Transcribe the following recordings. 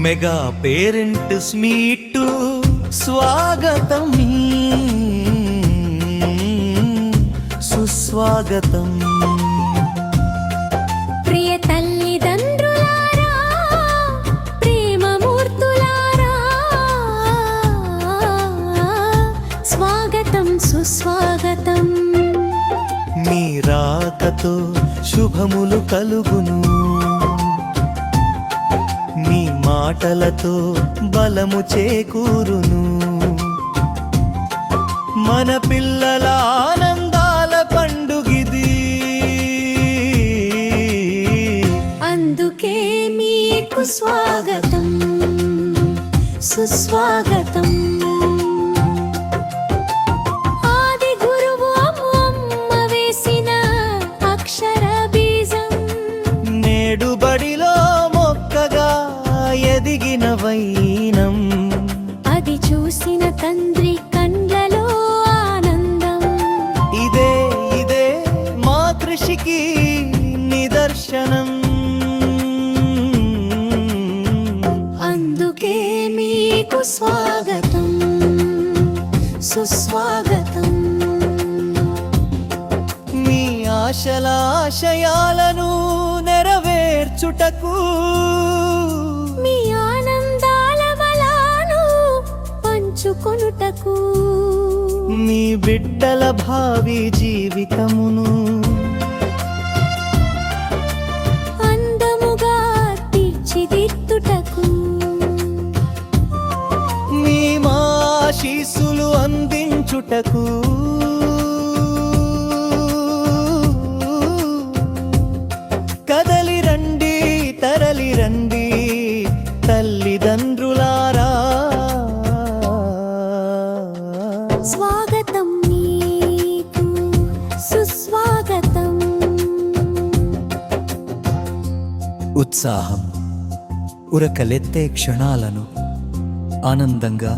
Mega parents meet స్వాగతం సుస్వాగతం. ప్రియ తల్లిదండ్రులారా, ప్రేమమూర్తులారా, స్వాగతం సుస్వాగతం. మీ రాకతో శుభములు కలుగును, మీ మాటలతో బలము చేకూరును. మన పిల్లల ఆనందాల పండుగిది, అందుకే మీకు స్వాగతం సుస్వాగతం. ఆది గురువు అమ్మ వేసిన అక్షర బీజం నేడు బడిలో మొక్కగా ఎదిగిన వైనం. అది చూసిన తండ్రి కండ్లలో ఆనందం. ఇదే ఇదే మా కృషికి నిదర్శనం. అందుకే మీకు స్వాగతం సుస్వాగతం. మీ ఆశల ఆశయాలను నెరవేర్చుటకు, మీ ఆనందాల బలాను పంచుకొనుటకు, మీ బిడ్డల భావి జీవితమును అందముగా తీర్చిదిద్దుటకు, మీ మా ఆశీస్సులు అందించుటకు, కదలి రండి తరలి రండి తల్లిదండ్రులారా. స్వాగతం మీకు సుస్వాగతం. ఉత్సాహం ఉరకలెత్తే క్షణాలను ఆనందంగా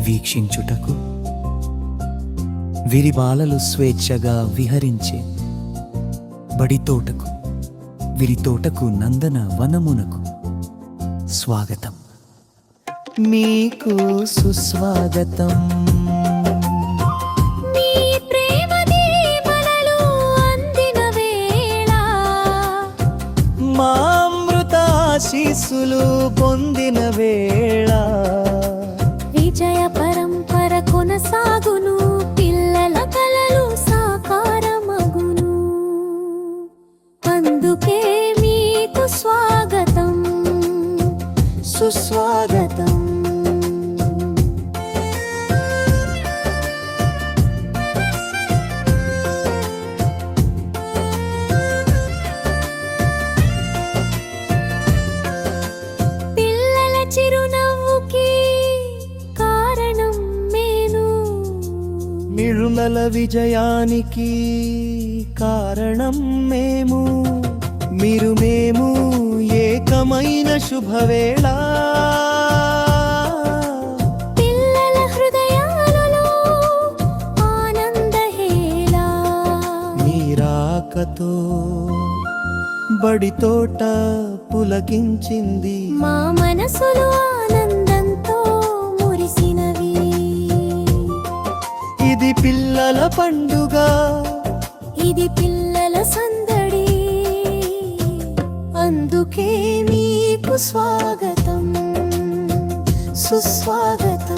వీక్షించుటకు, విరిబాలలు స్వేచ్ఛగా విహరించే బడితోటకు, విరితోటకు నందన వనమునకు స్వాగతం. మీకు సుస్వాగతం. మీ ప్రేమ దీవెనలు అందిన వేళ, మా అమృత ఆశీస్సులు పొందిన వేళ, విజయ పరంపర కొనసాగును, పిల్లల కలలు సాకారమగును. అందుకే మీకు స్వాగతం సుస్వాగతం. పిల్లల చిరునవ్వుకి కారణం నేను, మిరుమల విజయానికి కారణం మేము. మీరు మేము ఏకమైన శుభవేళ, పిల్లల హృదయాలలో ఆనందహేళ. మీ రాకతో బడితోట పులకించింది, మా మనసులు ఆనందంతో మురిసినవి. ఇది పిల్లల పండుగ, ఇది పిల్లల సందడి. అందుకే మీకు స్వాగతం సుస్వాగతం.